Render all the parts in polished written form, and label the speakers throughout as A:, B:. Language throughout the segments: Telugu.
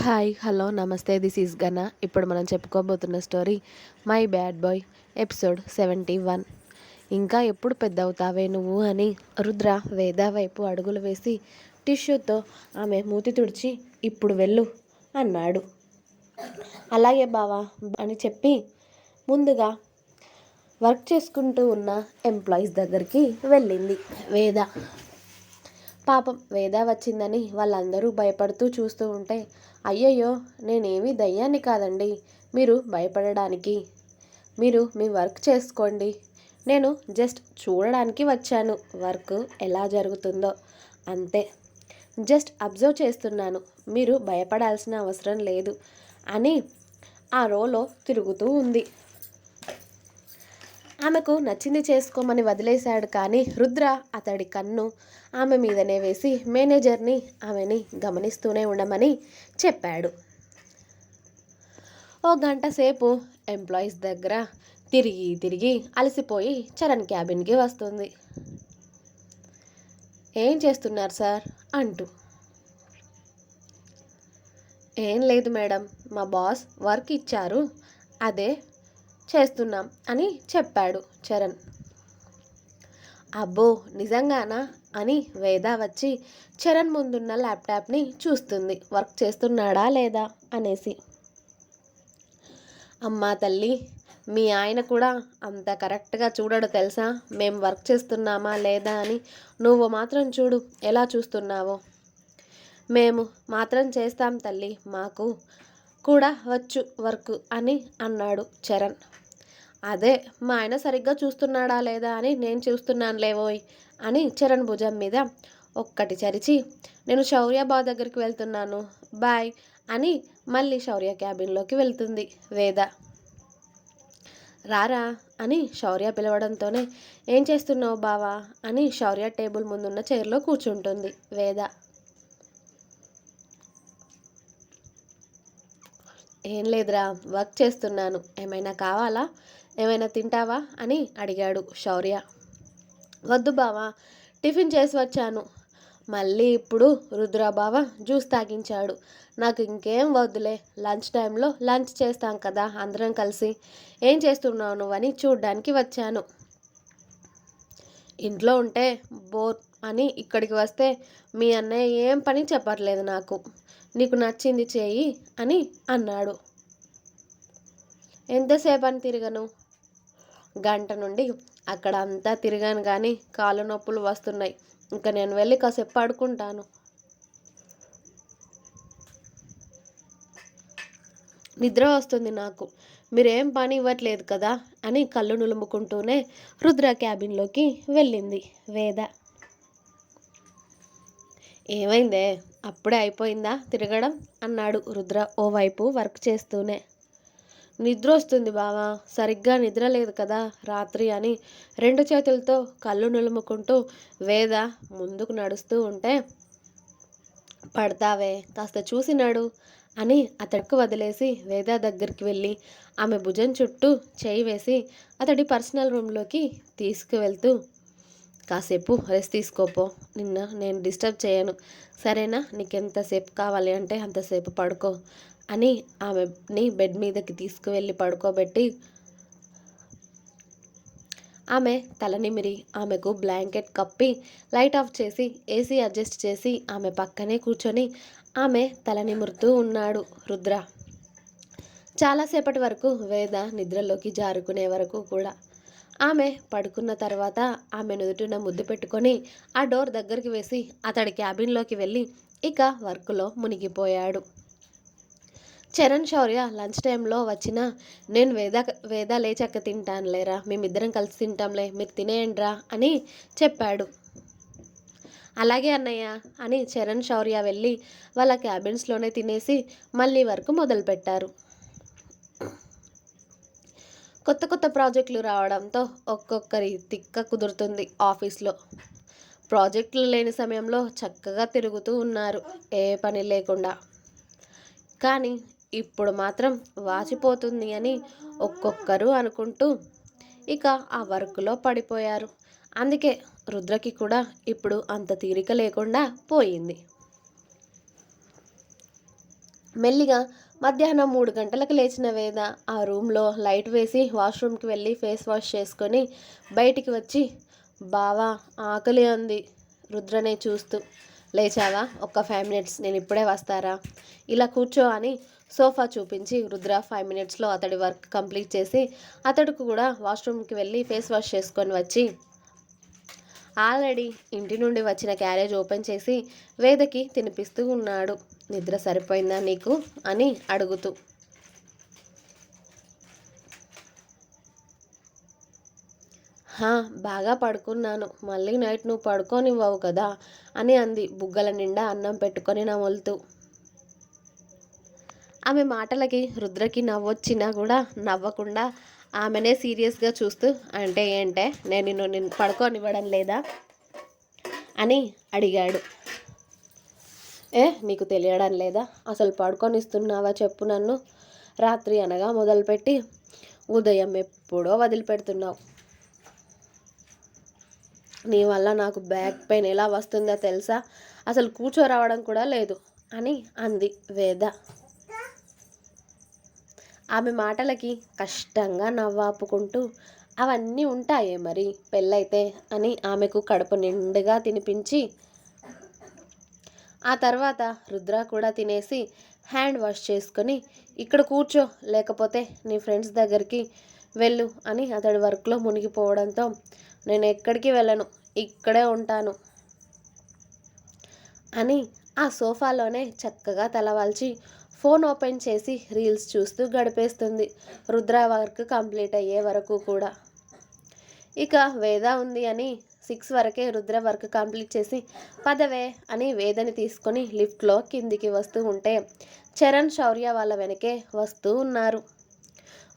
A: హాయ్ హలో నమస్తే దిస్ ఈజ్ గనా. ఇప్పుడు మనం చెప్పుకోబోతున్న story my bad boy episode 71. ఇంకా ఎప్పుడు పెద్ద అవుతావే నువ్వు అని రుద్ర వేద వైపు అడుగులు వేసి టిష్యూతో ఆమె మూతి తుడిచి ఇప్పుడు వెళ్ళు అన్నాడు. అలాగే బావా అని చెప్పి ముందుగా వర్క్ చేసుకుంటూ ఉన్న ఎంప్లాయీస్ దగ్గరికి వెళ్ళింది వేద. పాపం వేద వచ్చిందని వాళ్ళందరూ భయపడుతూ చూస్తూ ఉంటే, అయ్యయ్యో నేనేమీ దయ్యాన్ని కాదండి మీరు భయపడడానికి, మీరు మీ వర్క్ చేసుకోండి, నేను జస్ట్ చూడడానికి వచ్చాను వర్క్ ఎలా జరుగుతుందో అంతే, జస్ట్ అబ్జర్వ్ చేస్తున్నాను, మీరు భయపడాల్సిన అవసరం లేదు అని ఆ రోలో తిరుగుతూ ఉంది. ఆమెకు నచ్చింది చేసుకోమని వదిలేశాడు, కానీ రుద్ర అతడి కన్ను ఆమె మీదనే వేసి మేనేజర్ని ఆమెని గమనిస్తూనే ఉండమని చెప్పాడు. ఓ గంట సేపు ఎంప్లాయీస్ దగ్గర తిరిగి తిరిగి అలసిపోయి చరణ్ క్యాబిన్కి వస్తుంది. ఏం చేస్తున్నారు సార్ అంటూ. ఏం లేదు మేడం, మా బాస్ వర్క్ ఇచ్చారు అదే చేస్తున్నాం అని చెప్పాడు చరణ్. అబ్బో నిజంగానా అని వేద వచ్చి చరణ్ ముందున్న ల్యాప్టాప్ని చూస్తుంది, వర్క్ చేస్తున్నాడా లేదా అనేసి. అమ్మా తల్లి, మీ ఆయన కూడా అంత కరెక్ట్గా చూడడు తెలుసా, మేము వర్క్ చేస్తున్నామా లేదా అని. నువ్వు మాత్రం చూడు ఎలా చూస్తున్నావో. మేము మాత్రం చేస్తాం తల్లి, మాకు కూడా వచ్చు వర్క్ అని అన్నాడు చరణ్. అదే మా ఆయన సరిగ్గా చూస్తున్నాడా లేదా అని నేను చూస్తున్నాను లేవోయ్ అని చరణ్ భుజం మీద ఒక్కటి చరిచి, నేను శౌర్య బావ దగ్గరికి వెళ్తున్నాను బాయ్ అని మళ్ళీ శౌర్య క్యాబిన్లోకి వెళ్తుంది వేద. రారా అని శౌర్య పిలవడంతోనే, ఏం చేస్తున్నావు బావా అని శౌర్య టేబుల్ ముందున్న చైర్లో కూర్చుంటుంది వేద. ఏం లేదురా, వర్క్ చేస్తున్నాను, ఏమైనా కావాలా, ఏమైనా తింటావా అని అడిగాడు శౌర్య. వద్దు బావా, టిఫిన్ చేసి వచ్చాను. మళ్ళీ ఇప్పుడు రుద్రబావ జ్యూస్ తాగించాడు, నాకు ఇంకేం వద్దులే, లంచ్ టైంలో లంచ్ చేస్తాం కదా అందరం కలిసి, ఏం చేస్తున్నావు నువ్వని చూడ్డానికి వచ్చాను. ఇంట్లో ఉంటే బోర్ అని ఇక్కడికి వస్తే మీ అన్నయ్య ఏం పని చెప్పట్లేదు నాకు, నీకు నచ్చింది చేయి అని అన్నాడు. ఎంతసేపు అని తిరగను, గంట నుండి అక్కడ అంతా తిరిగాను కానీ కాళ్ళు నొప్పులు వస్తున్నాయి, ఇంకా నేను వెళ్ళి కాసేపు పడుకుంటాను. నిద్ర వస్తుంది నాకు, మీరేం పని ఇవ్వట్లేదు కదా అని కళ్ళు నులుముకుంటూనే రుద్ర క్యాబిన్లోకి వెళ్ళింది వేద. ఏమైందే, అప్పుడే అయిపోయిందా తిరగడం అన్నాడు రుద్ర ఓవైపు వర్క్ చేస్తూనే. నిద్ర వస్తుంది బావా, సరిగ్గా నిద్ర లేదు కదా రాత్రి అని రెండు చేతులతో కళ్ళు నులుముకుంటూ వేద ముందుకు నడుస్తూ ఉంటే, పడతావే కాస్త చూసి నడు అని అతడికి వదిలేసి వేద దగ్గరికి వెళ్ళి ఆమె భుజం చుట్టూ చేయి వేసి అతడి పర్సనల్ రూమ్లోకి తీసుకువెళ్తూ, కాసేపు రెస్ట్ తీసుకోపో, నిన్న నేను డిస్టర్బ్ చేయను సరేనా, నీకెంతసేపు కావాలి అంటే అంతసేపు పడుకో అని ఆమెని బెడ్ మీదకి తీసుకువెళ్ళి పడుకోబెట్టి ఆమె తలనిమిరి ఆమెకు బ్లాంకెట్ కప్పి లైట్ ఆఫ్ చేసి ఏసీ అడ్జస్ట్ చేసి ఆమె పక్కనే కూర్చొని ఆమె తలనిమురుతూ ఉన్నాడు రుద్ర. చాలాసేపటి వరకు వేద నిద్రలోకి జారుకునే వరకు కూడా. ఆమె పడుకున్న తర్వాత ఆమె నుదుటిన ముద్దు పెట్టుకొని ఆ డోర్ దగ్గరికి వేసి అతడి క్యాబిన్లోకి వెళ్ళి ఇక వర్క్లో మునిగిపోయాడు. చరణ్ శౌర్య లంచ్ టైంలో వచ్చినా, నేను వేద లేచాక తింటాను లేరా, మేమిద్దరం కలిసి తింటాంలే, మీరు తినేయండిరా అని చెప్పాడు. అలాగే అన్నయ్య అని చరణ్ శౌర్య వెళ్ళి వాళ్ళ క్యాబిన్స్లోనే తినేసి మళ్ళీ వర్క్ మొదలుపెట్టారు. కొత్త కొత్త ప్రాజెక్టులు రావడంతో ఒక్కొక్కరి తిక్క కుదురుతుంది ఆఫీస్లో. ప్రాజెక్టులు లేని సమయంలో చక్కగా తిరుగుతూ ఉన్నారు ఏ పని లేకుండా. కానీ ఇప్పుడు మాత్రం వాచిపోతుంది అని ఒక్కొక్కరు అనుకుంటూ ఇక ఆ వర్క్లో పడిపోయారు. అందుకే రుద్రకి కూడా ఇప్పుడు అంత తీరిక లేకుండా పోయింది. మెల్లిగా మధ్యాహ్నం 3 గంటలకు లేచిన వేద ఆ రూమ్లో లైట్ వేసి వాష్రూమ్కి వెళ్ళి ఫేస్ వాష్ చేసుకొని బయటికి వచ్చి, బావా ఆకలి అంది రుద్రనే చూస్తూ. లేచావా? ఒక్క 5 మినిట్స్, నేను ఇప్పుడే వస్తారా? ఇలా కూర్చో అని సోఫా చూపించి రుద్ర 5 మినిట్స్లో అతడి వర్క్ కంప్లీట్ చేసి అతడు కూడా వాష్రూమ్కి వెళ్ళి ఫేస్ వాష్ చేసుకొని వచ్చి ఆల్రెడీ ఇంటి నుండి వచ్చిన క్యారేజ్ ఓపెన్ చేసి వేదకి తినిపిస్తూ ఉన్నాడు. నిద్ర సరిపోయిందా నీకు అని అడుగుతూ. హా, బాగా పడుకున్నాను. మళ్ళీ నైట్ నువ్వు పడుకోనివ్వవు కదా అని అంది బుగ్గల నిండా అన్నం పెట్టుకొని నములుతూ. ఆమె మాటలకి రుద్రకి నవ్వొచ్చినా కూడా నవ్వకుండా ఆమెనే సీరియస్గా చూస్తూ, అంటే ఏంటే, నేను నిన్ను పడుకోనివ్వడం లేదా అని అడిగాడు. నీకు తెలియడం లేదా? అసలు పడుకొనిస్తున్నావా చెప్పు నన్ను. రాత్రి అనగా మొదలుపెట్టి ఉదయం ఎప్పుడో వదిలిపెడుతున్నావు. నీ వల్ల నాకు బ్యాక్ పెయిన్ ఎలా వస్తుందో తెలుసా? అసలు కూర్చోరావడం కూడా లేదు అని అంది వేద. ఆమె మాటలకి కష్టంగా నవ్వాపుకుంటూ, అవన్నీ ఉంటాయే మరి పెళ్ళైతే అని ఆమెకు కడుపు నిండుగా తినిపించి ఆ తర్వాత రుద్ర కూడా తినేసి హ్యాండ్ వాష్ చేసుకొని, ఇక్కడ కూర్చో, లేకపోతే నీ ఫ్రెండ్స్ దగ్గరికి వెళ్ళు అని అతడి వర్క్లో మునిగిపోవడంతో, నేను ఎక్కడికి వెళ్ళను, ఇక్కడే ఉంటాను అని ఆ సోఫాలోనే చక్కగా తలవాల్చి ఫోన్ ఓపెన్ చేసి రీల్స్ చూస్తూ గడిపేస్తుంది రుద్ర వర్క్ కంప్లీట్ అయ్యే వరకు కూడా. ఇక వేద ఉంది అని 6 వరకే రుద్ర వర్క్ కంప్లీట్ చేసి పదవే అని వేదని తీసుకొని లిఫ్ట్లో కిందికి వస్తూ ఉంటే చరణ్, శౌర్య వాళ్ళ వెనకే వస్తూ ఉన్నారు.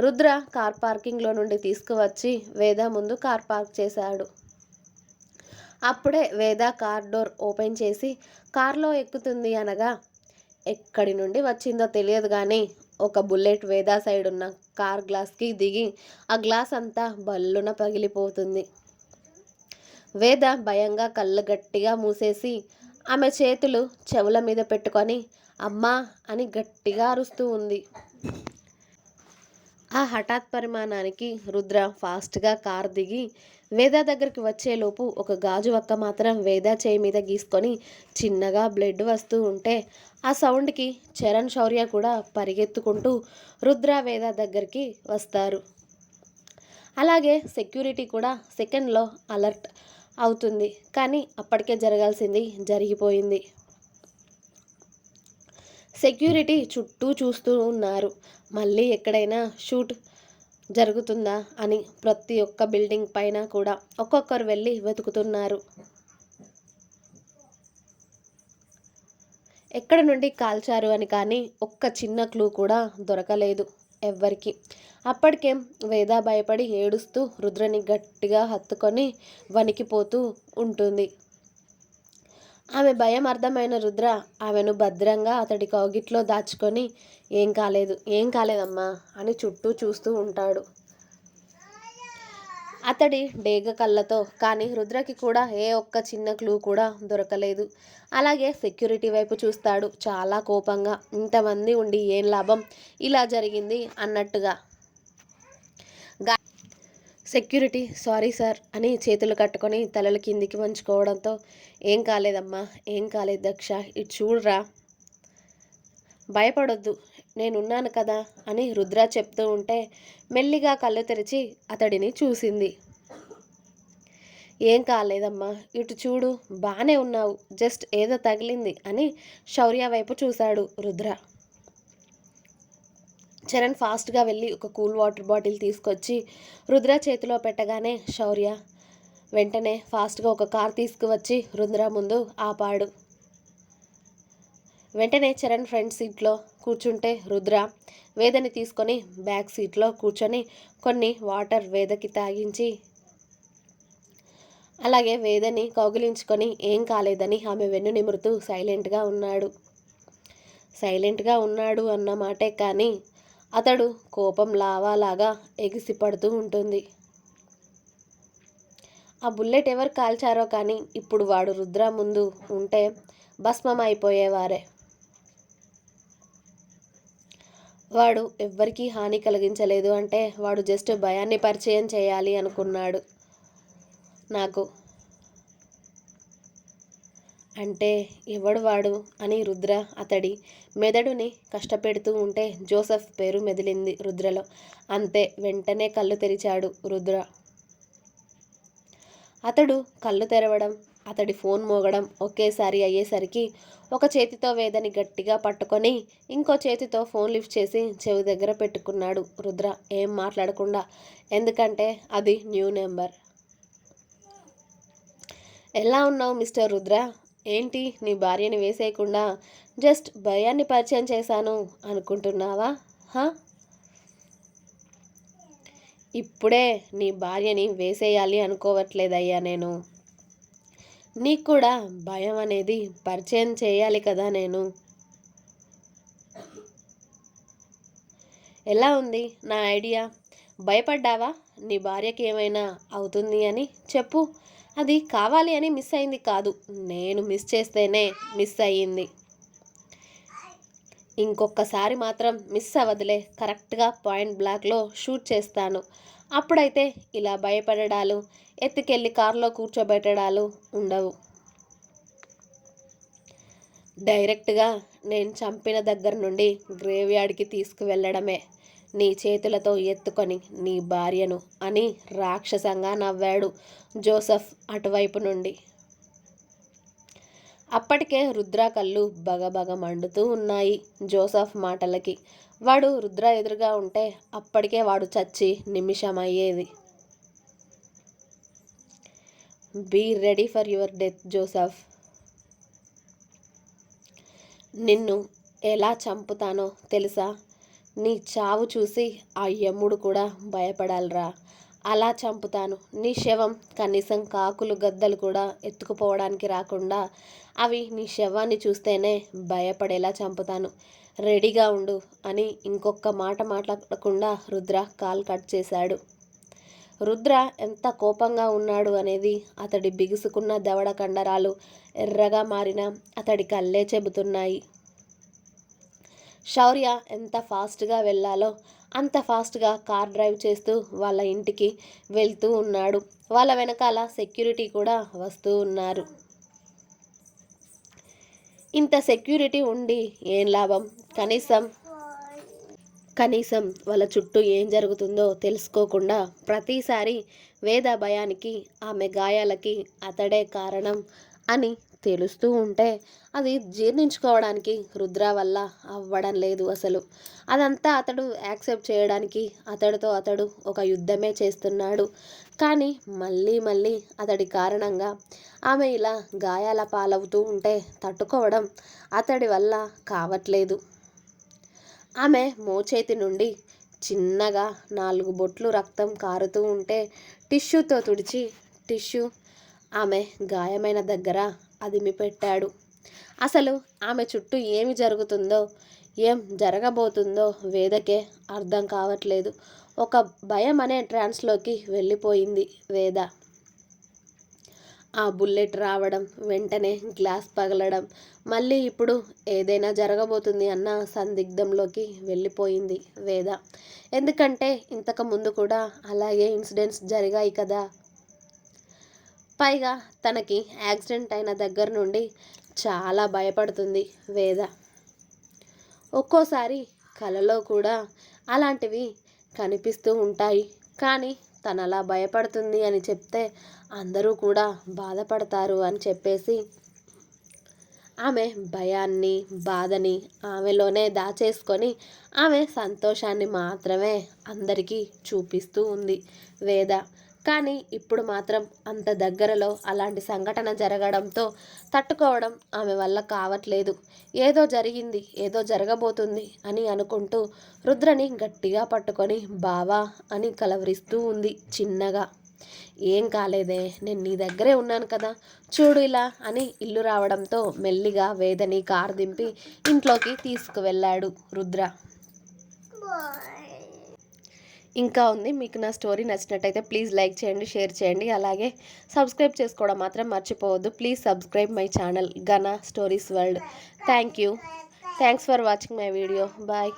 A: రుద్ర కార్ పార్కింగ్లో నుండి తీసుకువచ్చి వేద ముందు కార్ పార్క్ చేశాడు. అప్పుడే వేద కార్ డోర్ ఓపెన్ చేసి కార్లో ఎక్కుతుంది అనగా, ఎక్కడి నుండి వచ్చిందో తెలియదు కానీ ఒక బుల్లెట్ వేద సైడ్ ఉన్న కార్ గ్లాస్కి దిగి ఆ గ్లాస్ అంతా బల్లున పగిలిపోతుంది. వేద భయంగా కళ్ళు గట్టిగా మూసేసి ఆమె చేతులు చెవుల మీద పెట్టుకొని అమ్మా అని గట్టిగా అరుస్తూ ఉంది. ఆ హఠాత్ పరిమాణానికి రుద్ర ఫాస్ట్గా కార్ దిగి వేద దగ్గరికి వచ్చేలోపు ఒక గాజు వక్క మాత్రం వేద చేయి మీద గీసుకొని చిన్నగా బ్లడ్ వస్తూ ఉంటే ఆ సౌండ్కి చరణ్, శౌర్య కూడా పరిగెత్తుకుంటూ రుద్ర వేద దగ్గరికి వస్తారు. అలాగే సెక్యూరిటీ కూడా సెకండ్లో అలర్ట్ అవుతుంది. కానీ అప్పటికే జరగాల్సింది జరిగిపోయింది. సెక్యూరిటీ చుట్టూ చూస్తూ ఉన్నారు. మళ్ళీ ఎక్కడైనా షూట్ జరుగుతుందా అని ప్రతి ఒక్క బిల్డింగ్ పైన కూడా ఒక్కొక్కరు వెళ్ళి వెతుకుతున్నారు. ఎక్కడ నుండి కాల్చారు అని కానీ ఒక్క చిన్న క్లూ కూడా దొరకలేదు ఎవ్వరికి. అప్పటికే వేద భయపడి ఏడుస్తూ రుద్రని గట్టిగా హత్తుకొని వణికిపోతూ ఉంటుంది. ఆమె భయం అర్థమైన రుద్ర ఆమెను భద్రంగా అతడి కౌగిట్లో దాచుకొని, ఏం కాలేదు, ఏం కాలేదమ్మా అని చుట్టూ చూస్తూ ఉంటాడు అతడి డేగ కళ్ళతో. కానీ రుద్రకి కూడా ఏ ఒక్క చిన్న క్లూ కూడా దొరకలేదు. అలాగే సెక్యూరిటీ వైపు చూస్తాడు చాలా కోపంగా. ఇంతమంది ఉండి ఏం లాభం, ఇలా జరిగింది అన్నట్టుగా. సెక్యూరిటీ సారీ సార్ అని చేతులు కట్టుకొని తలలు కిందికి వంచుకోవడంతో, ఏం కాలేదమ్మా, ఏం కాలేదు దక్ష, ఇటు చూడరా, భయపడొద్దు, నేనున్నాను కదా అని రుద్ర చెప్తూ ఉంటే మెల్లిగా కళ్ళు తెరిచి అతడిని చూసింది. ఏం కాలేదమ్మా, ఇటు చూడు, బాగానే ఉన్నావు, జస్ట్ ఏదో తగిలింది అని శౌర్య వైపు చూశాడు రుద్ర. చరణ్ ఫాస్ట్గా వెళ్ళి ఒక కూల్ వాటర్ బాటిల్ తీసుకొచ్చి రుద్ర చేతిలో పెట్టగానే శౌర్య వెంటనే ఫాస్ట్గా ఒక కార్ తీసుకువచ్చి రుద్ర ముందు ఆపాడు. వెంటనే చరణ్ ఫ్రంట్ సీట్లో కూర్చుంటే రుద్ర వేదని తీసుకొని బ్యాక్ సీట్లో కూర్చొని కొన్ని వాటర్ వేదకి తాగించి అలాగే వేదని కౌగిలించుకొని ఏం కాలేదని ఆమె వెన్ను నిమురుతూ సైలెంట్గా ఉన్నాడు అన్న మాటే కానీ అతడు కోపం లావాలాగా ఎగిసిపడుతూ ఉంటుంది. ఆ బుల్లెట్ ఎవరు కాల్చారో కానీ ఇప్పుడు వాడు రుద్ర ముందు ఉంటే భస్మం అయిపోయేవారే. వాడు ఎవ్వరికీ హాని కలిగించలేదు అంటే వాడు జస్ట్ భయాన్ని పరిచయం చేయాలి అనుకున్నాడు నాకు. అంటే ఎవడు వాడు అని రుద్ర అతడి మెదడుని కష్టపెడుతూ ఉంటే జోసెఫ్ పేరు మెదిలింది రుద్రలో. అంతే, వెంటనే కళ్ళు తెరిచాడు రుద్ర. అతడు కళ్ళు తెరవడం, అతడి ఫోన్ మోగడం ఒకేసారి అయ్యేసరికి ఒక చేతితో వేదని గట్టిగా పట్టుకొని ఇంకో చేతితో ఫోన్ లిఫ్ట్ చేసి చెవి దగ్గర పెట్టుకున్నాడు రుద్ర, ఏం మాట్లాడకుండా. ఎందుకంటే అది న్యూ నెంబర్. ఎలా ఉన్నావు మిస్టర్ రుద్ర? ఏంటి నీ భార్యని వేసేయకుండా జస్ట్ భయాన్ని పరిచయం చేశాను అనుకుంటున్నావా? ఇప్పుడే నీ భార్యని వేసేయాలి అనుకోవట్లేదయ్యా నేను. నీకు కూడా భయం అనేది పరిచయం చేయాలి కదా నేను. ఎలా ఉంది నా ఐడియా? భయపడ్డావా నీ భార్యకి ఏమైనా అవుతుంది అని? చెప్పు. అది కావాలి అని మిస్ అయింది కాదు, నేను మిస్ చేస్తేనే మిస్ అయ్యింది. ఇంకొకసారి మాత్రం మిస్ అవ్వదులే, కరెక్ట్గా పాయింట్ బ్లాక్లో షూట్ చేస్తాను. అప్పుడైతే ఇలా భయపడడాలు, ఎత్తుకెళ్ళి కారులో కూర్చోబెట్టడాలు ఉండవు. డైరెక్ట్గా నేను చంపిన దగ్గర నుండి గ్రేవ్ యార్డ్కి తీసుకువెళ్ళడమే, నీ చేతులతో ఎత్తుకొని నీ భార్యను అని రాక్షసంగా నవ్వాడు జోసెఫ్ అటువైపు నుండి. అప్పటికే రుద్ర కళ్ళు బగబగ మండుతూ ఉన్నాయి జోసెఫ్ మాటలకి. వాడు రుద్ర ఎదురుగా ఉంటే అప్పటికే వాడు చచ్చి నిమిషం అయ్యేది. Be ready for your death Joseph. నిన్ను ఎలా చంపుతానో తెలుసా? నీ చావు చూసి ఆ యముడు కూడా భయపడాలిరా. అలా చంపుతాను. నీ శవం కనీసం కాకులు గద్దలు కూడా ఎత్తుకుపోవడానికి రాకుండా అవి నీ శవాన్ని చూస్తేనే భయపడేలా చంపుతాను. రెడీగా ఉండు అని ఇంకొక మాట మాట్లాడకుండా రుద్ర కాల్ కట్ చేశాడు. రుద్ర ఎంత కోపంగా ఉన్నాడు అనేది అతడి బిగుసుకున్న దవడ కండరాలు ఎర్రగా మారిన అతడి కళ్ళే చెబుతున్నాయి. శౌర్య ఎంత ఫాస్ట్గా వెళ్ళాలో అంత ఫాస్ట్గా కార్ డ్రైవ్ చేస్తూ వాళ్ళ ఇంటికి వెళ్తూ ఉన్నాడు. వాళ్ళ వెనకాల సెక్యూరిటీ కూడా వస్తూ ఉన్నారు. ఇంత సెక్యూరిటీ ఉండి ఏం లాభం? కనీసం వాళ్ళ చుట్టూ ఏం జరుగుతుందో తెలుసుకోకుండా ప్రతిసారి వేద భయానికి, ఆమె గాయాలకి అతడే కారణం అని తెలుస్తూ ఉంటే అది జీర్ణించుకోవడానికి రుద్ర వల్ల అవ్వడం లేదు అసలు. అదంతా అతడు యాక్సెప్ట్ చేయడానికి అతడితో అతడు ఒక యుద్ధమే చేస్తున్నాడు. కానీ మళ్ళీ మళ్ళీ అతడి కారణంగా ఆమె ఇలా గాయాల పాలవుతూ ఉంటే తట్టుకోవడం అతడి వల్ల కావట్లేదు. ఆమె మోచేతి నుండి చిన్నగా 4 బొట్లు రక్తం కారుతూ ఉంటే టిష్యూతో తుడిచి ఆమె గాయమైన దగ్గర అదిమి పెట్టాడు. అసలు ఆమె చుట్టూ ఏమి జరుగుతుందో, ఏం జరగబోతుందో వేదకే అర్థం కావట్లేదు. ఒక భయం అనే ట్రాన్స్లోకి వెళ్ళిపోయింది వేద. ఆ బుల్లెట్ రావడం, వెంటనే గ్లాస్ పగలడం, మళ్ళీ ఇప్పుడు ఏదైనా జరగబోతుంది అన్న సందిగ్ధంలోకి వెళ్ళిపోయింది వేద. ఎందుకంటే ఇంతకు ముందు కూడా అలాగే ఇన్సిడెంట్స్ జరిగాయి కదా. పైగా తనకి యాక్సిడెంట్ అయిన దగ్గర నుండి చాలా భయపడుతుంది వేద. ఒక్కోసారి కలలో కూడా అలాంటివి కనిపిస్తూ ఉంటాయి. కానీ తను అలా భయపడుతుంది అని చెప్తే అందరూ కూడా బాధపడతారు అని చెప్పేసి ఆమె భయాన్ని, బాధని ఆమెలోనే దాచేసుకొని ఆమె సంతోషాన్ని మాత్రమే అందరికీ చూపిస్తూ ఉంది వేద. కానీ ఇప్పుడు మాత్రం అంత దగ్గరలో అలాంటి సంఘటన జరగడంతో తట్టుకోవడం ఆమె వల్ల కావట్లేదు. ఏదో జరిగింది, ఏదో జరగబోతుంది అని అనుకుంటూ రుద్రని గట్టిగా పట్టుకొని బావా అని కలవరిస్తూ ఉంది చిన్నగా. ఏం కాలేదే, నేను నీ దగ్గరే ఉన్నాను కదా, చూడు ఇలా అని ఇల్లు రావడంతో మెల్లిగా వేదని కారు దింపి ఇంట్లోకి తీసుకువెళ్ళాడు రుద్ర. ఇంకా ఉంది. మీకు నా స్టోరీ నచ్చినట్టయితే ప్లీజ్ లైక్ చేయండి, షేర్ చేయండి, అలాగే సబ్స్క్రైబ్ చేసుకోవడం మాత్రం మర్చిపోవద్దు. ప్లీజ్ సబ్స్క్రైబ్ మై ఛానల్ గనా stories world. Thanks for watching my video. Bye.